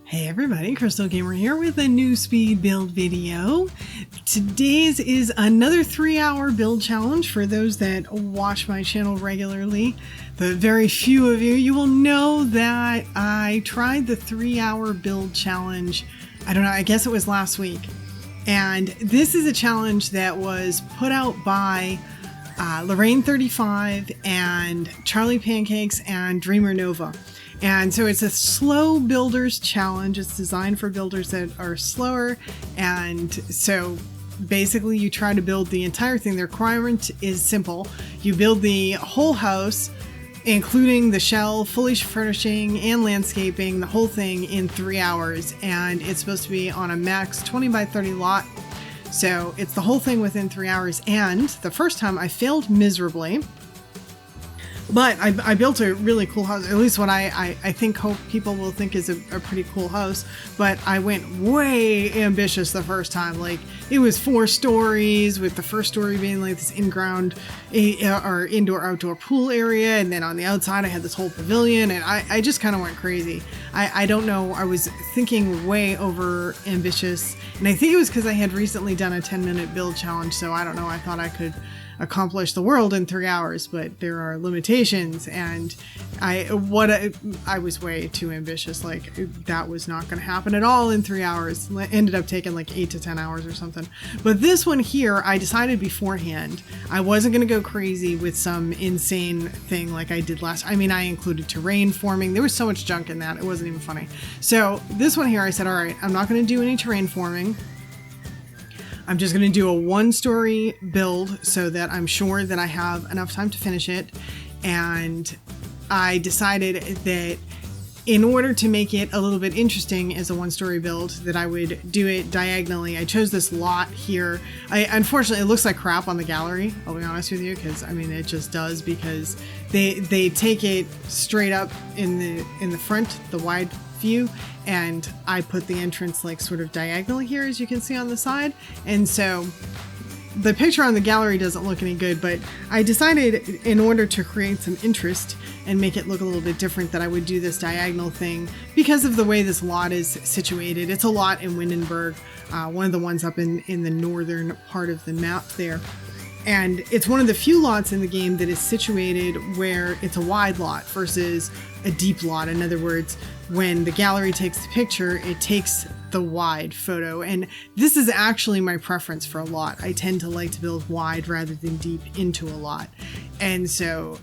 Hey everybody, Crystal Gamer here with a new speed build video. Today's is another 3-hour build challenge. For those that watch my channel regularly, the very few of you will know that I tried the 3-hour build challenge, I don't know, I guess it was last week. And this is a challenge that was put out by Lorraine35 and Charlie Pancakes and Dreamer Nova. And so it's a slow builders challenge. It's designed for builders that are slower. And so basically you try to build the entire thing. The requirement is simple. You build the whole house, including the shell, fully furnishing and landscaping, the whole thing in 3 hours. And it's supposed to be on a max 20 by 30 lot. So it's the whole thing within 3 hours. And the first time I failed miserably. But I built a really cool house, at least what I hope people will think is a pretty cool house. But I went way ambitious the first time. Like, it was 4 stories, with the first story being like this in-ground or indoor-outdoor pool area. And then on the outside, I had this whole pavilion. And I just kind of went crazy. I don't know. I was thinking way over ambitious. And I think it was because I had recently done a 10-minute build challenge. So I don't know. I thought I could accomplish the world in 3 hours, but there are limitations, and I was way too ambitious. Like, that was not going to happen at all in 3 hours. Ended up taking like 8 to 10 hours or something. But this one here, I decided beforehand I wasn't going to go crazy with some insane thing like I did last. I mean, I included terrain forming. There was so much junk in that, it wasn't even funny. So this one here, I said, all right, I'm not going to do any terrain forming. I'm just going to do a 1-story build so that I'm sure that I have enough time to finish it. And I decided that in order to make it a little bit interesting as a 1-story build, that I would do it diagonally. I chose this lot here. Unfortunately, it looks like crap on the gallery, I'll be honest with you, because I mean, it just does, because they take it straight up in the front, the wide view, and I put the entrance like sort of diagonally here, as you can see on the side. And so the picture on the gallery doesn't look any good, but I decided, in order to create some interest and make it look a little bit different, that I would do this diagonal thing because of the way this lot is situated. It's a lot in Windenburg, one of the ones up in the northern part of the map there. And it's one of the few lots in the game that is situated where it's a wide lot versus a deep lot. In other words, when the gallery takes the picture, it takes the wide photo. And this is actually my preference for a lot. I tend to like to build wide rather than deep into a lot. And so,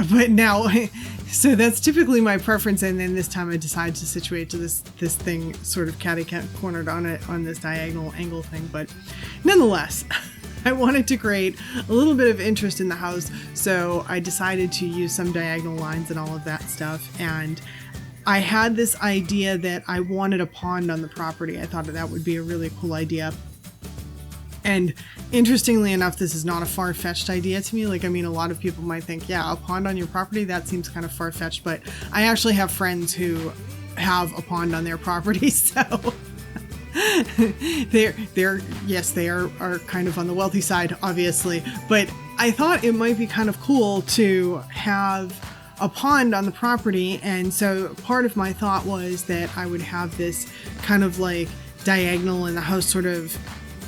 but now, so that's typically my preference. And then this time I decided to situate to this thing sort of catty-cornered on this diagonal angle thing. But nonetheless, I wanted to create a little bit of interest in the house, so I decided to use some diagonal lines and all of that stuff. And I had this idea that I wanted a pond on the property. I thought that would be a really cool idea. And interestingly enough, this is not a far-fetched idea to me. Like, I mean, a lot of people might think, yeah, a pond on your property, that seems kind of far-fetched, but I actually have friends who have a pond on their property, so they are kind of on the wealthy side, obviously, but I thought it might be kind of cool to have a pond on the property. And so part of my thought was that I would have this kind of like diagonal in the house, sort of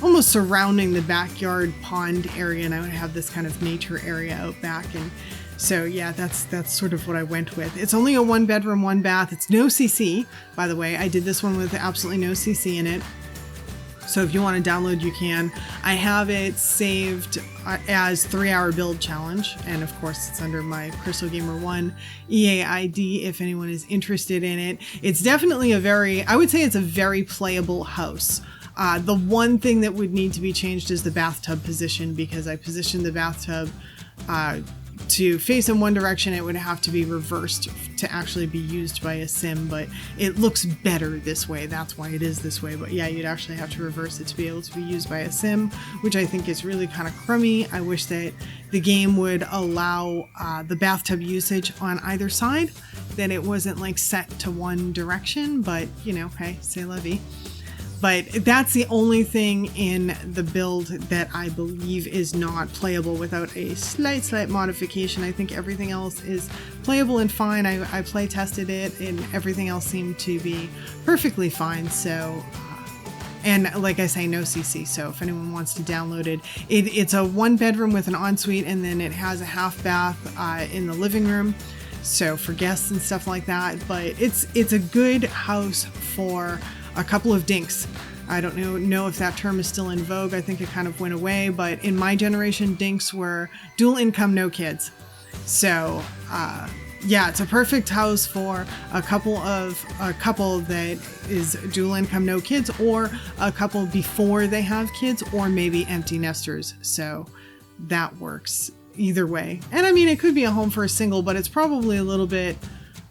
almost surrounding the backyard pond area, and I would have this kind of nature area out back. And so yeah, that's sort of what I went with. It's only a 1-bedroom, 1-bath. It's no CC, by the way. I did this one with absolutely no CC in it. So if you want to download, you can. I have it saved as 3-hour build challenge. And of course, it's under my Crystal Gamer 1 EA ID if anyone is interested in it. It's definitely I would say it's a very playable house. The one thing that would need to be changed is the bathtub position, because I positioned the bathtub to face in one direction. It would have to be reversed to actually be used by a sim, but it looks better this way. That's why it is this way. But yeah, you'd actually have to reverse it to be able to be used by a sim, which I think is really kind of crummy. I wish that the game would allow the bathtub usage on either side, that it wasn't like set to one direction, but you know, hey, c'est la vie. But that's the only thing in the build that I believe is not playable without a slight modification. I think everything else is playable and fine. I play tested it and everything else seemed to be perfectly fine. So, and like I say, no CC. So if anyone wants to download it, it's a 1-bedroom with an ensuite, and then it has a half bath in the living room. So for guests and stuff like that. But it's a good house for a couple of dinks. I don't know if that term is still in vogue. I think it kind of went away, but in my generation, dinks were dual income, no kids. So yeah, it's a perfect house for a couple that is dual income, no kids, or a couple before they have kids, or maybe empty nesters. So that works either way. And I mean, it could be a home for a single, but it's probably a little bit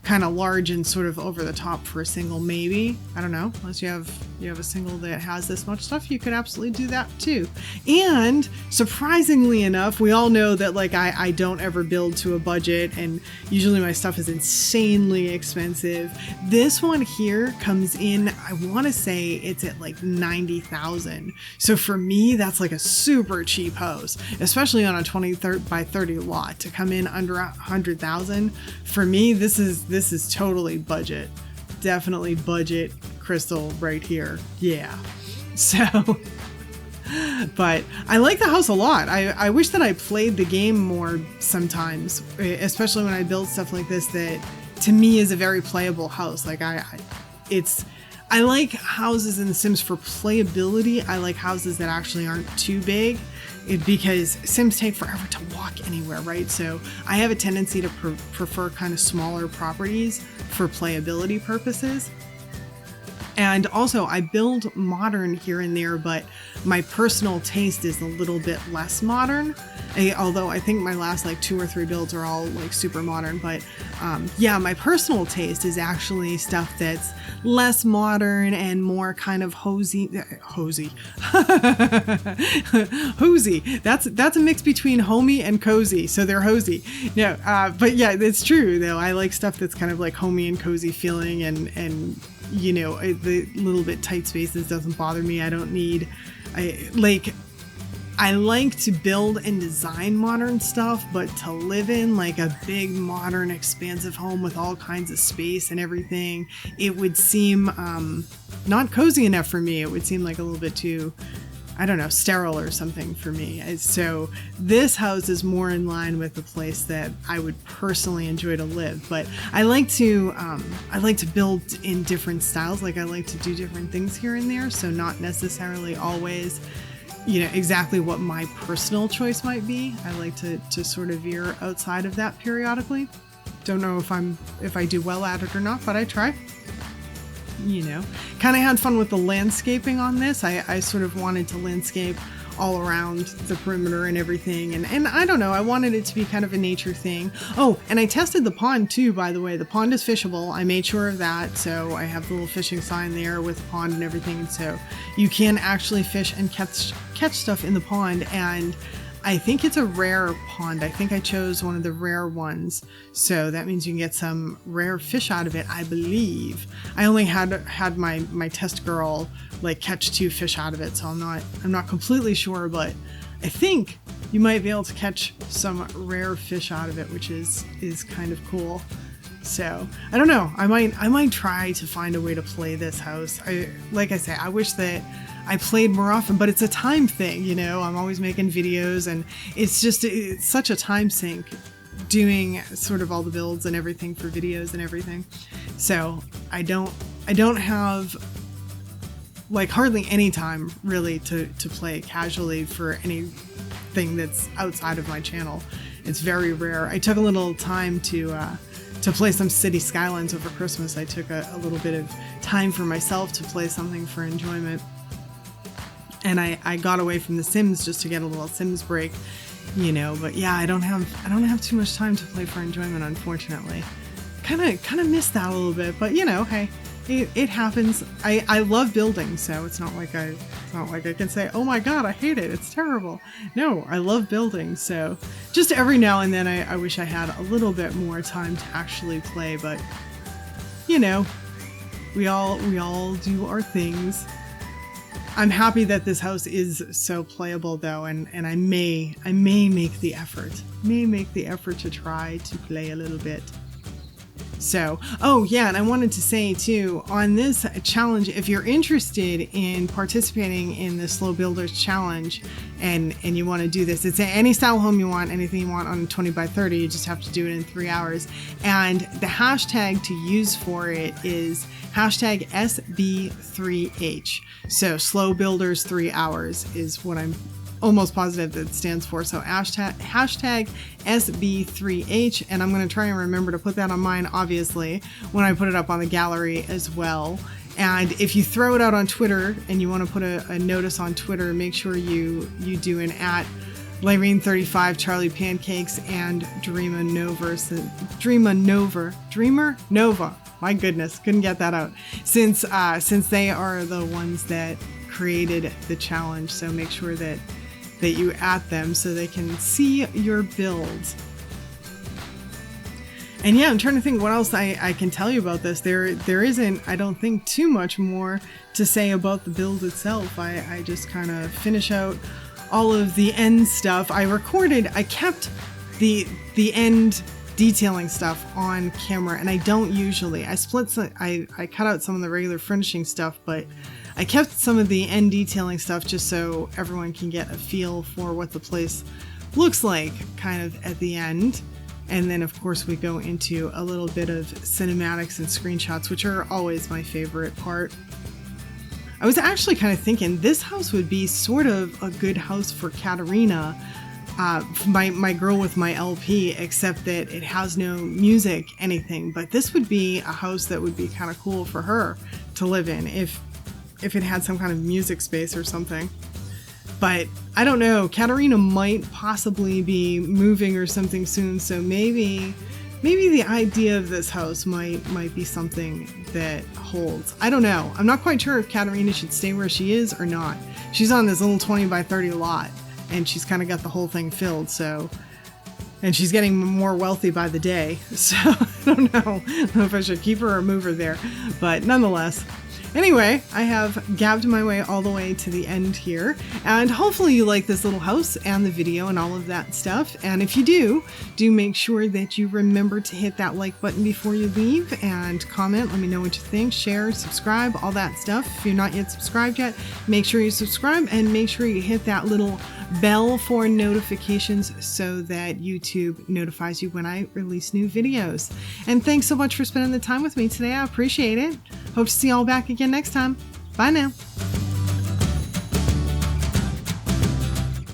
kind of large and sort of over the top for a single, maybe. I don't know. Unless you have a single that has this much stuff, you could absolutely do that too. And surprisingly enough, we all know that like I don't ever build to a budget, and usually my stuff is insanely expensive. This one here comes in, I want to say it's at like 90,000. So for me, that's like a super cheap house, especially on a 20 by 30 lot. To come in under 100,000, for me, this is totally budget. Definitely budget crystal right here. Yeah. So, but I like the house a lot. I wish that I played the game more sometimes, especially when I build stuff like this that to me is a very playable house. Like I like houses in The Sims for playability. I like houses that actually aren't too big, because Sims take forever to walk anywhere, right? So I have a tendency to prefer kind of smaller properties for playability purposes. And also I build modern here and there, but my personal taste is a little bit less modern. Although I think my last like 2 or 3 builds are all like super modern, but yeah, my personal taste is actually stuff that's less modern and more kind of hosey. That's a mix between homey and cozy, so they're hosey. No, but yeah, it's true though. I like stuff that's kind of like homey and cozy feeling, and you know, the little bit tight spaces doesn't bother me. I don't need, I like to build and design modern stuff, but to live in like a big, modern, expansive home with all kinds of space and everything, it would seem not cozy enough for me. It would seem like a little bit too, I don't know, sterile or something for me. So this house is more in line with the place that I would personally enjoy to live. But I like to build in different styles. Like I like to do different things here and there. So not necessarily always, you know, exactly what my personal choice might be. I like to sort of veer outside of that periodically. Don't know if I do well at it or not, but I try. You know, kind of had fun with the landscaping on this. I sort of wanted to landscape all around the perimeter and everything. And I don't know, I wanted it to be kind of a nature thing. Oh, and I tested the pond too, by the way. The pond is fishable. I made sure of that. So I have the little fishing sign there with the pond and everything. So you can actually fish and catch stuff in the pond. And I think it's a rare pond. I think I chose one of the rare ones. So that means you can get some rare fish out of it, I believe. I only had my test girl like catch 2 fish out of it, so I'm not completely sure, but I think you might be able to catch some rare fish out of it, which is kind of cool. So I don't know. I might try to find a way to play this house. Like I say, I wish that I played more often, but it's a time thing, you know. I'm always making videos, and it's such a time sink doing sort of all the builds and everything for videos and everything. So I don't have like hardly any time really to play casually for anything that's outside of my channel. It's very rare. I took a little time to play some City Skylines over Christmas. I took a little bit of time for myself to play something for enjoyment. And I got away from The Sims just to get a little Sims break, you know. But yeah, I don't have too much time to play for enjoyment, unfortunately. Kind of missed that a little bit, but you know, hey, it happens. I love building, so it's not like I can say, oh my god, I hate it, it's terrible. No, I love building. So just every now and then, I wish I had a little bit more time to actually play. But you know, we all do our things. I'm happy that this house is so playable though, and I may make the effort to try to play a little bit. So, oh yeah, and I wanted to say too, on this challenge, if you're interested in participating in the Slow Builders Challenge and you want to do this, it's any style home you want, anything you want on 20 by 30, you just have to do it in 3 hours. And the hashtag to use for it is hashtag SB3H. So Slow Builders 3 hours is what I'm almost positive that it stands for. So hashtag SB3H, and I'm going to try and remember to put that on mine, obviously, when I put it up on the gallery as well. And if you throw it out on Twitter and you want to put a notice on Twitter, make sure you do an at Lyrene35, Charlie Pancakes, and Dreamer Nova. My goodness, couldn't get that out. Since they are the ones that created the challenge, so make sure that you at them so they can see your builds. And yeah, I'm trying to think what else I can tell you about this. There isn't, I don't think, too much more to say about the build itself. I just kind of finish out all of the end stuff. I kept the end detailing stuff on camera, and I don't usually. I cut out some of the regular furnishing stuff, but I kept some of the end detailing stuff just so everyone can get a feel for what the place looks like kind of at the end. And then of course we go into a little bit of cinematics and screenshots, which are always my favorite part. I was actually kind of thinking this house would be sort of a good house for Katerina, my girl with my LP, except that it has no music, anything. But this would be a house that would be kind of cool for her to live in if it had some kind of music space or something. But I don't know, Katerina might possibly be moving or something soon, so maybe the idea of this house might be something that holds. I don't know. I'm not quite sure if Katerina should stay where she is or not. She's on this little 20 by 30 lot, and she's kind of got the whole thing filled, so... And she's getting more wealthy by the day, so I don't know if I should keep her or move her there, but nonetheless... Anyway, I have gabbed my way all the way to the end here, and hopefully you like this little house and the video and all of that stuff. And if you do make sure that you remember to hit that like button before you leave and comment. Let me know what you think, share, subscribe, all that stuff. If you're not yet subscribed yet, make sure you subscribe and make sure you hit that little bell for notifications so that YouTube notifies you when I release new videos. And thanks so much for spending the time with me today. I appreciate it. Hope to see you all back again next time. Bye now.